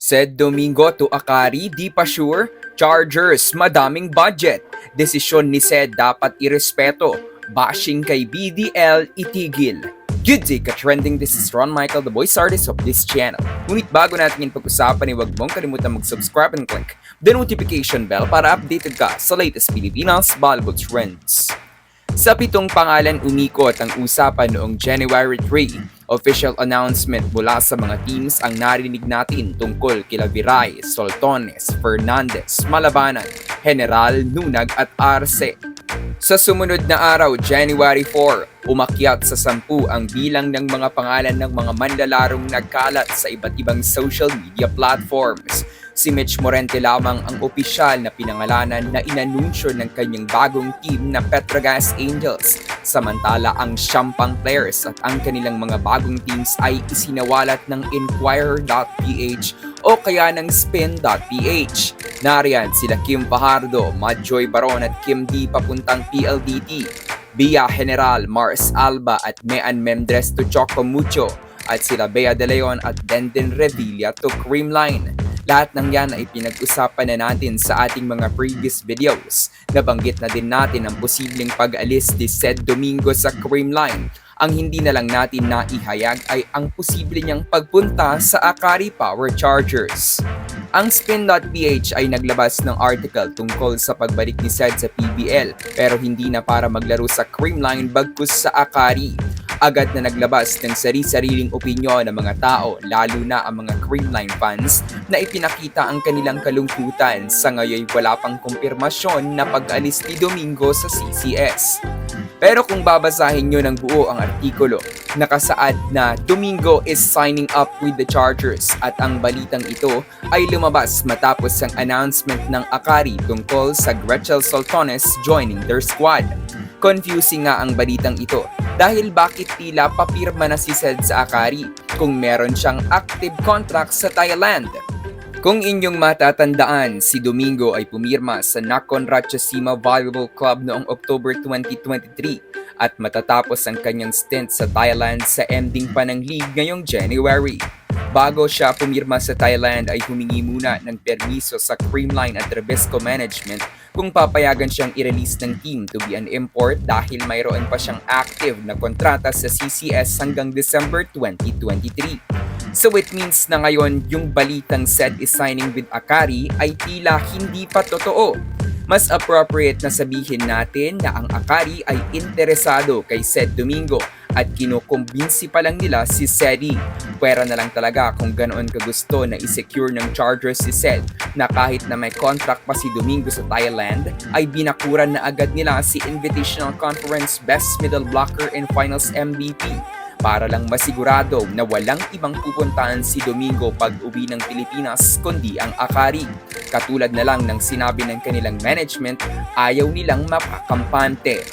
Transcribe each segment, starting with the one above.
Said Domingo to Akari, di pa sure? Chargers, madaming budget. Desisyon ni Said dapat irespeto. Bashing kay BDL, itigil. Good day ka-trending, this is Ron Michael, the voice artist of this channel. Ngunit bago natin yung pag-usapan, huwag mong kalimutan mag-subscribe and click the notification bell para updated ka sa latest Pilipinas Bollywood trends. Sa 7 pangalan umikot ang usapan noong January 3. Official announcement mula sa mga teams ang narinig natin tungkol kila Viray, Soltones, Fernandez, Malabanan, General, Nunag at Arce. Sa sumunod na araw, January 4, umakyat sa 10 ang bilang ng mga pangalan ng mga manlalarong nagkalat sa iba't ibang social media platforms. Si Mitch Morente lamang ang opisyal na pinangalanan na inanunsyo ng kanyang bagong team na Petrogas Angels. Samantala ang siyam players at ang kanilang mga bagong teams ay isinawalat ng Inquirer.ph o kaya ng Spin.ph. Nariyan sila Kim Fajardo, Madjoy Baron at Kim D papuntang PLDT. Bia General, Mars Alba at Mean Mendres to Choco Mucho at sila Bea De Leon at Denden Revilla to Creamline. Lahat ng yan ay pinag-usapan na natin sa ating mga previous videos. Nabanggit na din natin ang posibleng pag-alis ni Said Domingo sa Creamline. Ang hindi na lang natin naihayag ay ang posible niyang pagpunta sa Akari Power Chargers. Ang Spin.ph ay naglabas ng article tungkol sa pagbalik ni Said sa PBL pero hindi na para maglaro sa Creamline bagkus sa Akari. Agad na naglabas ng sari-sariling opinyon ng mga tao, lalo na ang mga Creamline fans, na ipinakita ang kanilang kalungkutan. Sa ngayon wala pang kumpirmasyon na pag-alis ni Domingo sa CCS. Pero kung babasahin nyo ng buo ang artikulo, nakasaad na Domingo is signing up with the Chargers at ang balitang ito ay lumabas matapos ang announcement ng Akari tungkol sa Gretchen Soltones joining their squad. Confusing nga ang balitang ito dahil bakit tila papirma na si Said sa Akari kung meron siyang active contract sa Thailand. Kung inyong matatandaan, si Domingo ay pumirma sa Nakhon Ratchasima Volleyball Club noong October 2023 at matatapos ang kanyang stint sa Thailand sa ending pa ng league ngayong January. Bago siya pumirma sa Thailand ay humingi muna ng permiso sa Creamline at Rebesco Management kung papayagan siyang i-release ng team to be an import dahil mayroon pa siyang active na kontrata sa CCS hanggang December 2023. So it means na ngayon yung balitang Said is signing with Akari ay tila hindi pa totoo. Mas appropriate na sabihin natin na ang Akari ay interesado kay Said Domingo at kinukumbinsi pa lang nila si Saidi. Pwera na lang talaga kung ganoon kagusto na i-secure ng Chargers si Said na kahit na may contract pa si Domingo sa Thailand ay binakuran na agad nila si Invitational Conference Best Middle Blocker and Finals MVP para lang masigurado na walang ibang pupuntahan si Domingo pag uwi ng Pilipinas kundi ang Akari. Katulad na lang ng sinabi ng kanilang management, ayaw nilang mapakampante.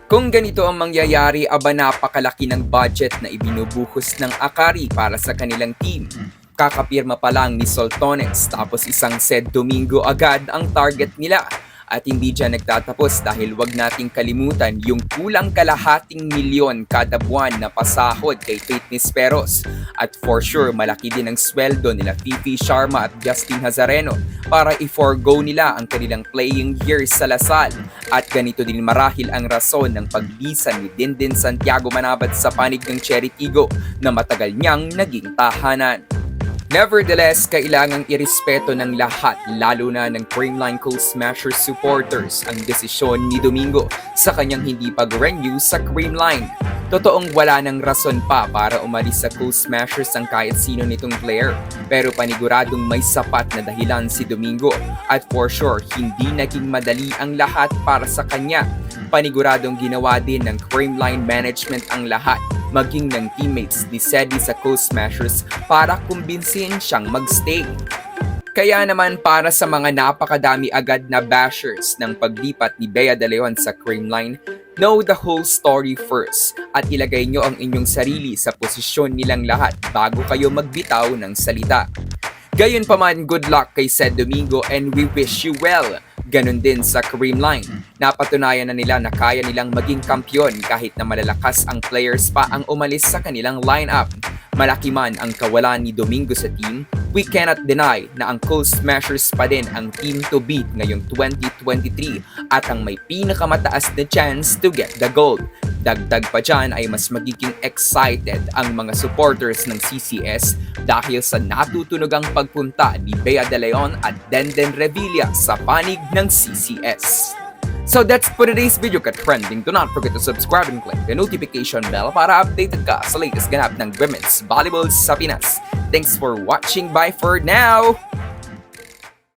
Kung ganito ang mangyayari, aba napakalaki ng budget na ibinubuhos ng Akari para sa kanilang team. Kakapirma pa lang ni Soltones tapos isang Said Domingo agad ang target nila. At hindi dyan nagtatapos dahil wag nating kalimutan yung kulang kalahating milyon kada buwan na pasahod kay Fitness Peros. At for sure, malaki din ang sweldo nila Fifi Sharma at Justin Hazareno para i-forgo nila ang kanilang playing years sa Lasal. At ganito din marahil ang rason ng paglisan ni Dindin Santiago Manabat sa panig ng Cherry Tigo na matagal niyang naging tahanan. Nevertheless, kailangang irespeto ng lahat, lalo na ng Creamline Coal Smashers supporters, ang desisyon ni Domingo sa kanyang hindi pag-renew sa Creamline. Totoong wala ng rason pa para umalis sa Coal Smashers ang kahit sino nitong player, pero paniguradong may sapat na dahilan si Domingo at for sure hindi naging madali ang lahat para sa kanya. Paniguradong ginawa din ng Creamline management ang lahat, maging ng teammates ni Saidi sa Coal Smashers para kumbinsihin siyang magstay. Kaya naman para sa mga napakadami agad na bashers ng paglipat ni Bea De Leon sa Creamline, know the whole story first at ilagay nyo ang inyong sarili sa posisyon nilang lahat bago kayo magbitaw ng salita. Gayunpaman, good luck kay Said Domingo and we wish you well. Ganon din sa Creamline. Napatunayan na nila na kaya nilang maging kampyon kahit na malalakas ang players pa ang umalis sa kanilang lineup. Malaki man ang kawalan ni Domingo sa team, We cannot deny na ang Cool Smashers pa din ang team to beat ngayong 2023 at ang may pinakamataas na chance to get the gold. Dagdag pa dyan ay mas magiging excited ang mga supporters ng CCS dahil sa natutunogang pagpunta ni Bea De Leon at Denden Revilla sa panig ng CCS. So that's for today's video ka-trending. Do not forget to subscribe and click the notification bell para updated ka sa latest ganap ng women's volleyball sa Pinas. Thanks for watching. Bye for now!